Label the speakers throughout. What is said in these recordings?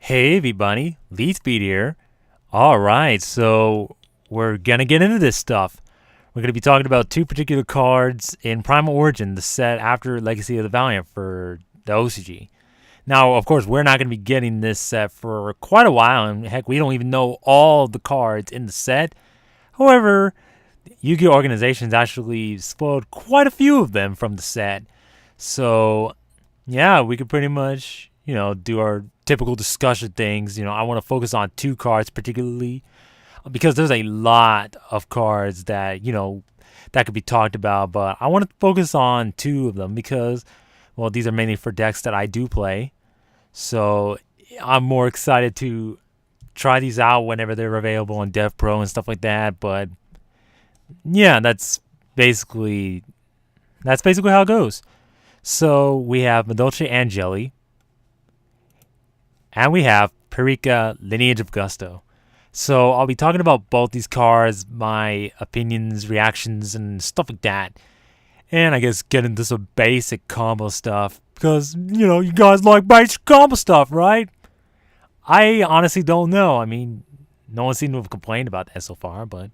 Speaker 1: Hey everybody, Leathbeat here. Alright, so we're gonna get into this stuff. We're gonna be talking about two particular cards in Primal Origin, the set after Legacy of the Valiant for the OCG. Now, of course, we're not gonna be getting this set for quite a while, and heck, we don't even know all the cards in the set. However, Yu-Gi-Oh! Organizations actually spoiled quite a few of them from the set. So, yeah, we could pretty much, do our typical discussion things. I want to focus on two cards particularly because there's a lot of cards that, that could be talked about, but I want to focus on two of them because, well, these are mainly for decks that I do play. So I'm more excited to try these out whenever they're available on Dev Pro and stuff like that. But yeah, that's basically how it goes. So we have Madolche Angelly, and we have Pirika, Lineage of Gusto. So I'll be talking about both these cards, my opinions, reactions, and stuff like that. And I guess get into some basic combo stuff. Because, you guys like basic combo stuff, right? I honestly don't know. I mean, no one seemed to have complained about that so far, but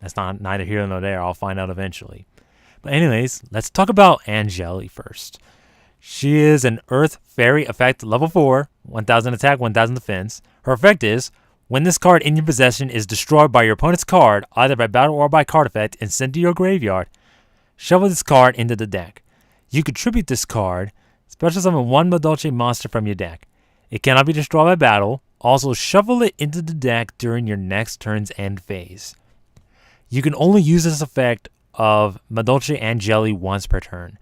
Speaker 1: that's neither here nor there. I'll find out eventually. But anyways, let's talk about Angelly first. She is an Earth Fairy effect level 4, 1000 attack, 1000 defense. Her effect is, when this card in your possession is destroyed by your opponent's card, either by battle or by card effect, and sent to your graveyard, shuffle this card into the deck. You contribute this card, special summon one Madolche monster from your deck. It cannot be destroyed by battle. Also, shuffle it into the deck during your next turn's end phase. You can only use this effect of Madolche Angelly once per turn.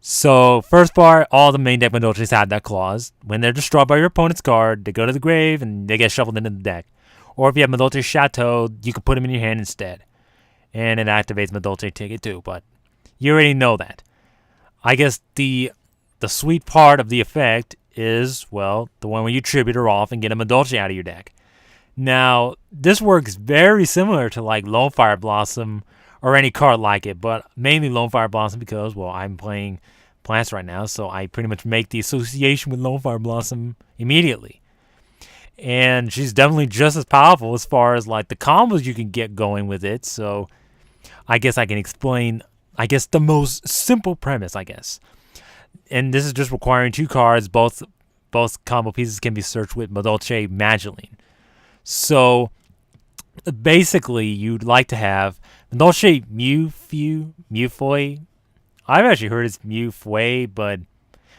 Speaker 1: So, first part, all the main deck Madolches have that clause. When they're destroyed by your opponent's card, they go to the grave and they get shuffled into the deck. Or if you have Madolche Chateau, you can put them in your hand instead. And it activates Madolche Ticket too, but you already know that. I guess the sweet part of the effect is, well, the one where you tribute her off and get a Madolche out of your deck. Now, this works very similar to like Lonefire Blossom or any card like it, but mainly Lonefire Blossom because, well, I'm playing plants right now, so I pretty much make the association with Lonefire Blossom immediately. And she's definitely just as powerful as far as like the combos you can get going with it, so I guess I can explain, the most simple premise, And this is just requiring two cards, both combo pieces can be searched with Madolche Magileine. So, basically, you'd like to have Madolche Mufoi. I've actually heard it's Mufoi, but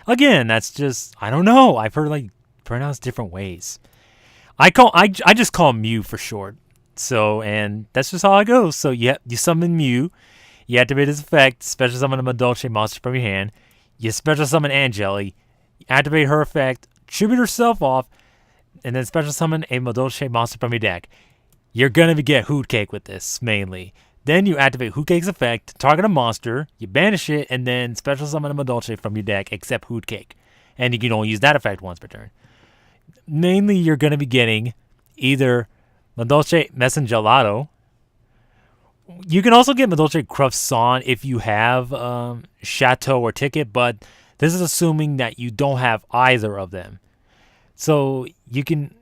Speaker 1: again, that's just, I don't know. I've heard like pronounced different ways. I just call him Mew for short. So, and that's just how it goes. So you summon Mew, you activate his effect, special summon a Madolche monster from your hand, you special summon Angelly, you activate her effect, tribute herself off, and then special summon a Madolche monster from your deck. You're going to get Hoot Cake with this, mainly. Then you activate Hoot Cake's effect, target a monster, you banish it, and then special summon a Madolche from your deck, except Hoot Cake. And you can only use that effect once per turn. Mainly, you're going to be getting either Madolche Mesengelato. You can also get Madolche Croissant if you have Chateau or Ticket, but this is assuming that you don't have either of them. So you can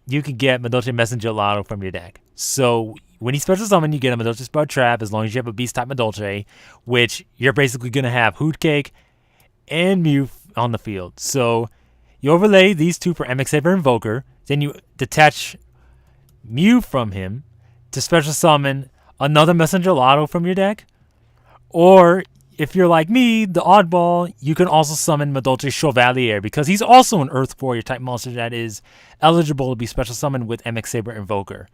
Speaker 1: get Madolche Mesengelato from your deck. So when you special summon, you get a Madolche Sprout Trap as long as you have a Beast type Madolche, which you're basically going to have Hoot Cake and Mew on the field. So you overlay these two for MX Saber Invoker, then you detach Mew from him to special summon another Mesengelato from your deck. Or if you're like me, the oddball, you can also summon Madolche Chevalier because he's also an Earth Warrior type monster that is eligible to be special summoned with MX Saber Invoker.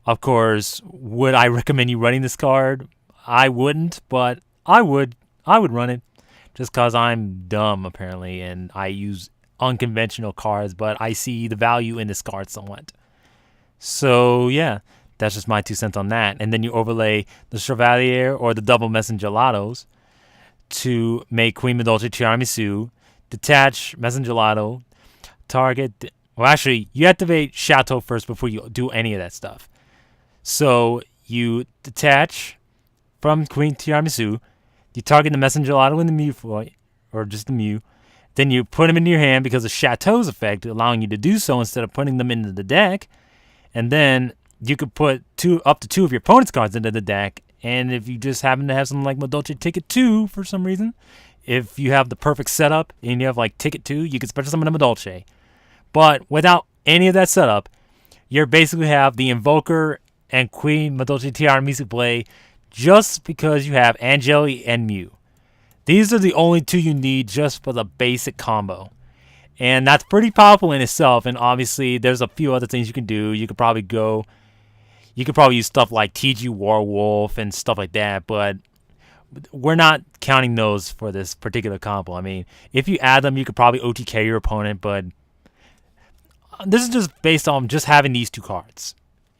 Speaker 1: Of course, would I recommend you running this card? I wouldn't, but I would run it just because I'm dumb apparently and I use unconventional cards, but I see the value in this card somewhat. So yeah, that's just my 2 cents on that. And then you overlay the Chevalier or the double Mesengelatos to make Queen Madolche Tiramisu, detach Mesengelato, target. Well, actually, you activate Chateau first before you do any of that stuff. So you detach from Queen Tiramisu, you target the Mesengelato and the Mew, or just the Mew, Then you put them into your hand because of Chateau's effect, allowing you to do so instead of putting them into the deck. And then you could put up to 2 of your opponent's cards into the deck. And if you just happen to have something like Madolche Ticket 2 for some reason, if you have the perfect setup and you have like Ticket 2, you can special summon a Madolche. But without any of that setup, you basically have the Invoker and Queen Madolche Tiramisu play just because you have Angelly and Mew. These are the only 2 you need just for the basic combo. And that's pretty powerful in itself. And obviously, there's a few other things you can do. You could probably use stuff like TG Warwolf and stuff like that. But we're not counting those for this particular combo. I mean, if you add them, you could probably OTK your opponent. But this is just based on just having these 2 cards.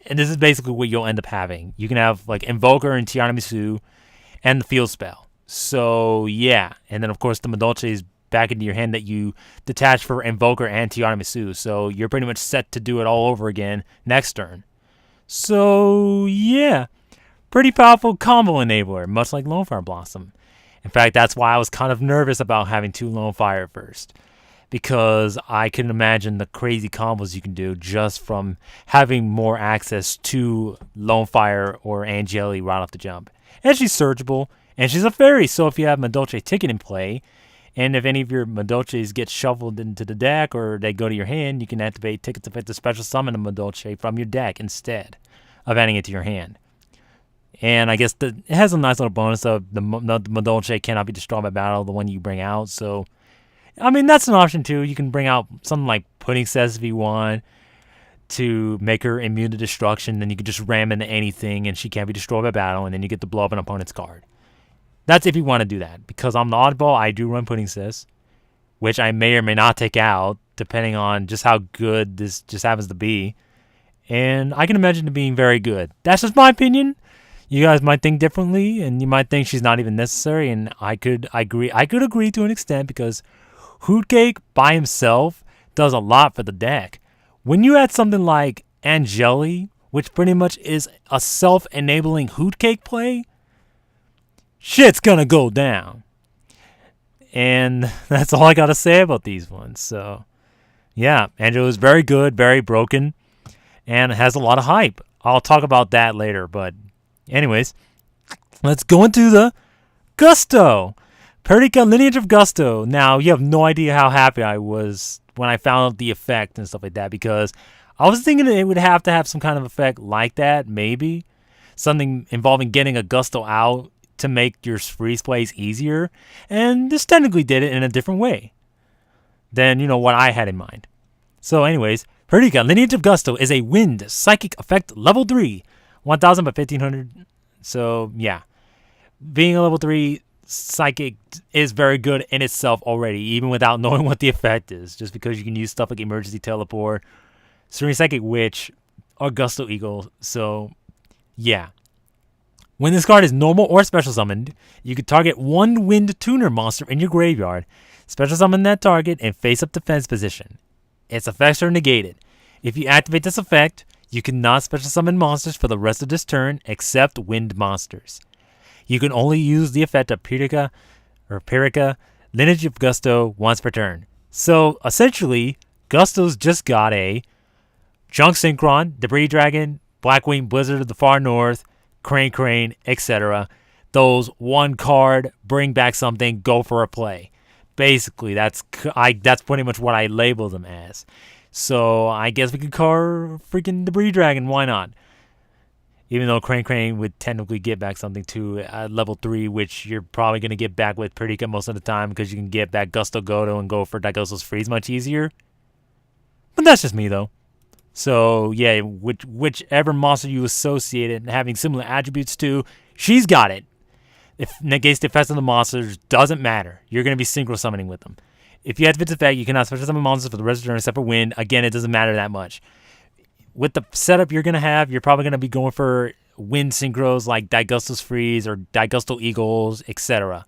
Speaker 1: And this is basically what you'll end up having. You can have like Invoker and Tiramisu and the Field Spell. So, yeah. And then, of course, the Madolche is back into your hand that you detach for Invoker and Tiramisu. So, you're pretty much set to do it all over again next turn. So, yeah. Pretty powerful combo enabler, much like Lonefire Blossom. In fact, that's why I was kind of nervous about having 2 Lonefire first. Because I can imagine the crazy combos you can do just from having more access to Lonefire or Angelly right off the jump. And she's searchable. And she's a fairy, so if you have Madolche Ticket in play, and if any of your Madolches get shuffled into the deck or they go to your hand, you can activate Ticket's effect to special summon a Madolche from your deck instead of adding it to your hand. And I guess it has a nice little bonus of the Madolche cannot be destroyed by battle, the one you bring out. So, I mean, that's an option too. You can bring out something like PΣΣΔ V1 to make her immune to destruction. Then you can just ram into anything and she can't be destroyed by battle, and then you get to blow up an opponent's card. That's if you want to do that. Because I'm the oddball, I do run PΣΣΔ, which I may or may not take out, depending on just how good this just happens to be. And I can imagine it being very good. That's just my opinion. You guys might think differently, and you might think she's not even necessary, and I could agree to an extent, because Hootcake by himself does a lot for the deck. When you add something like Angelly, which pretty much is a self-enabling Hootcake play, shit's gonna go down. And that's all I gotta say about these ones. So, yeah, Angelly is very good, very broken, and has a lot of hype. I'll talk about that later, but anyways, let's go into the Gusto. Pirika Lineage of Gusto. Now, you have no idea how happy I was when I found out the effect and stuff like that, because I was thinking that it would have to have some kind of effect like that, maybe. Something involving getting a Gusto out to make your freeze plays easier, and this technically did it in a different way than, what I had in mind. So anyways, Pirika Lineage of Gusto is a wind psychic effect level 3, 1000 by 1500. So yeah, being a level 3 psychic is very good in itself already, even without knowing what the effect is, just because you can use stuff like Emergency Teleport, Serene Psychic Witch, or Gusto Eagle. So yeah. When this card is normal or special summoned, you can target one wind tuner monster in your graveyard, special summon that target, and face up defense position. Its effects are negated. If you activate this effect, you cannot special summon monsters for the rest of this turn except wind monsters. You can only use the effect of Pirika Lineage of Gusto once per turn. So essentially, Gusto's just got a Junk Synchron, Debris Dragon, Blackwing Blizzard of the Far North, Crane, etc. Those one card, bring back something, go for a play. Basically, that's pretty much what I label them as. So I guess we could call freaking Debris Dragon. Why not? Even though Crane would technically get back something to level 3, which you're probably going to get back with Pirika most of the time, because you can get back Gusto Goto and go for Daigusto's Freeze much easier. But that's just me, though. So, yeah, whichever monster you associate it and having similar attributes to, she's got it. If negates the effects of the monsters, doesn't matter. You're going to be synchro summoning with them. If you activate the effect, you cannot special summon monsters for the rest of the turn except for wind. Again, it doesn't matter that much. With the setup you're going to have, you're probably going to be going for wind synchros like Daigusto's Freeze or Daigusto Eagles, etc.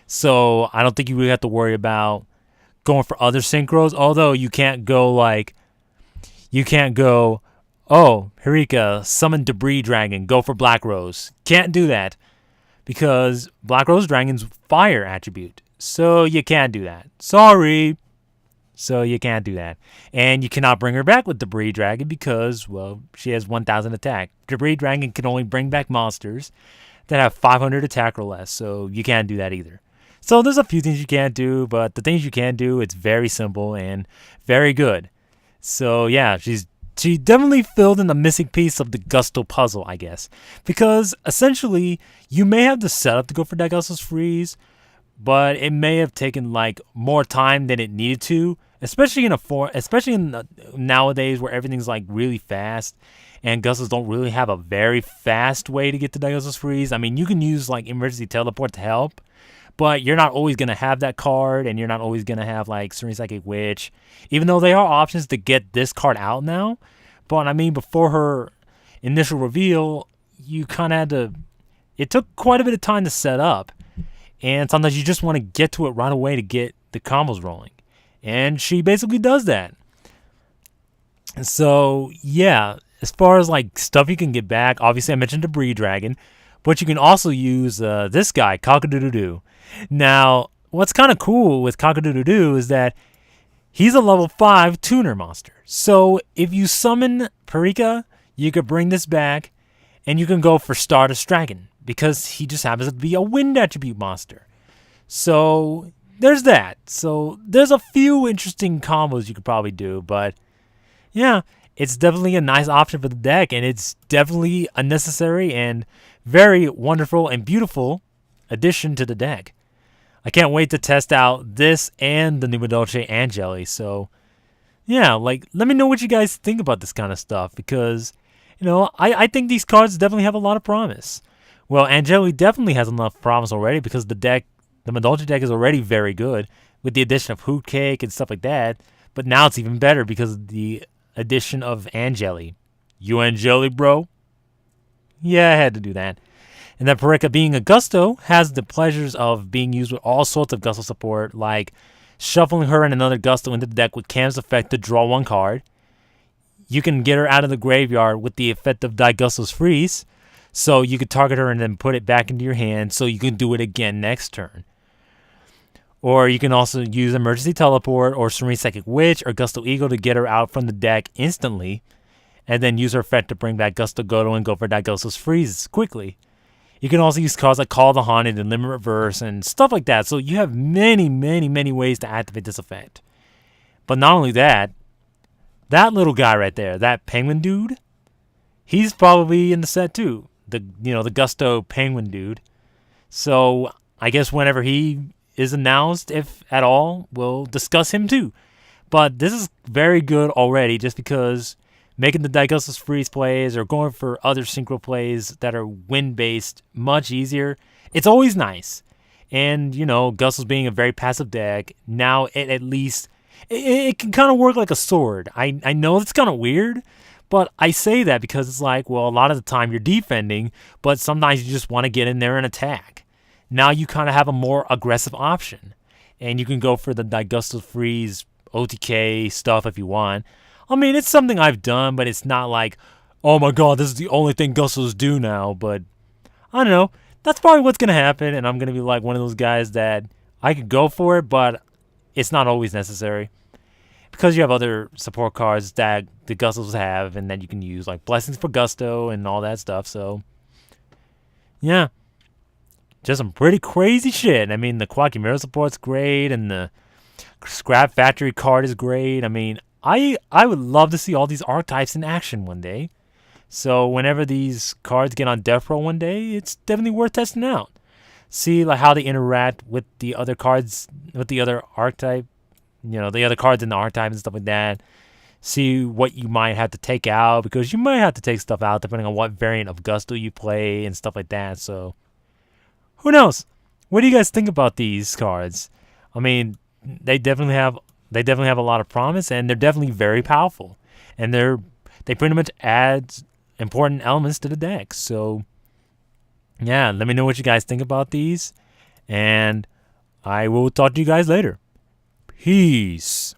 Speaker 1: So, I don't think you really have to worry about going for other synchros, although you can't go, oh, Pirika, summon Debris Dragon, go for Black Rose. Can't do that, because Black Rose Dragon's fire attribute. So you can't do that. Sorry. So you can't do that. And you cannot bring her back with Debris Dragon because, well, she has 1000 attack. Debris Dragon can only bring back monsters that have 500 attack or less, so you can't do that either. So there's a few things you can't do, but the things you can do, it's very simple and very good. So yeah, she definitely filled in the missing piece of the Gusto puzzle, I guess. Because essentially, you may have the setup to go for Daigusto's Freeze, but it may have taken like more time than it needed to, especially in nowadays where everything's like really fast. And Gustos don't really have a very fast way to get to Daigusto's Freeze. I mean, you can use like Emergency Teleport to help, but you're not always going to have that card, and you're not always going to have like Serene Psychic Witch, even though there are options to get this card out now. But I mean, before her initial reveal, you kind of had to, it took quite a bit of time to set up, and sometimes you just want to get to it right away to get the combos rolling. And she basically does that. So yeah, as far as like stuff you can get back, obviously I mentioned Debris Dragon, but you can also use this guy, Cock-a-doodle-doo. Now, what's kind of cool with Cock-a-doodle-doo is that he's a level 5 tuner monster. So if you summon Pirika, you could bring this back, and you can go for Stardust Dragon, because he just happens to be a wind attribute monster. So there's that. So there's a few interesting combos you could probably do, but yeah, it's definitely a nice option for the deck, and it's definitely a necessary and very wonderful and beautiful addition to the deck. I can't wait to test out this and the new Madolche Angelly. So yeah, like, let me know what you guys think about this kind of stuff, because, you know, I think these cards definitely have a lot of promise. Well, Angelly definitely has enough promise already, because the Madolche deck is already very good with the addition of Hoot Cake and stuff like that. But now it's even better because of the addition of Angelly. You Angelly, bro? Yeah, I had to do that. And that Pirika, being a Gusto, has the pleasures of being used with all sorts of Gusto support, like shuffling her and another Gusto into the deck with Cam's effect to draw one card. You can get her out of the graveyard with the effect of Daigusto's Freeze, so you could target her and then put it back into your hand so you can do it again next turn. Or you can also use Emergency Teleport or Serene Psychic Witch or Gusto Eagle to get her out from the deck instantly, and then use her effect to bring back Gusto Goto and go for Daigusto's Freeze quickly. You can also use cards like Call the Haunted and Limit Reverse and stuff like that, so you have many, many, many ways to activate this effect. But not only that, that little guy right there, that penguin dude, he's probably in the set too. The Gusto penguin dude. So I guess whenever he is announced, if at all, we'll discuss him too. But this is very good already, just because making the Daigusto's Freeze plays or going for other synchro plays that are wind-based much easier, it's always nice. And, you know, Gusto's being a very passive deck, now it at least, it can kind of work like a sword. I know it's kind of weird, but I say that because it's like, well, a lot of the time you're defending, but sometimes you just want to get in there and attack. Now you kind of have a more aggressive option, and you can go for the Daigusto's Freeze OTK stuff if you want. I mean, it's something I've done, but it's not like, oh my god, this is the only thing Gustos do now. But I don't know. That's probably what's going to happen, and I'm going to be like one of those guys that I could go for it, but it's not always necessary. Because you have other support cards that the Gustos have, and that you can use, like Blessings for Gusto and all that stuff. So, yeah. Just some pretty crazy shit. I mean, the Quackimero support's great, and the Scrap Factory card is great. I mean, I would love to see all these archetypes in action one day. So whenever these cards get on Death Row one day, it's definitely worth testing out. See like how they interact with the other cards, with the other archetype, you know, the other cards in the archetype and stuff like that. See what you might have to take out, because you might have to take stuff out depending on what variant of Gusto you play and stuff like that. So who knows? What do you guys think about these cards? I mean, they definitely have a lot of promise, and they're definitely very powerful. And they pretty much add important elements to the deck. So yeah, let me know what you guys think about these, and I will talk to you guys later. Peace.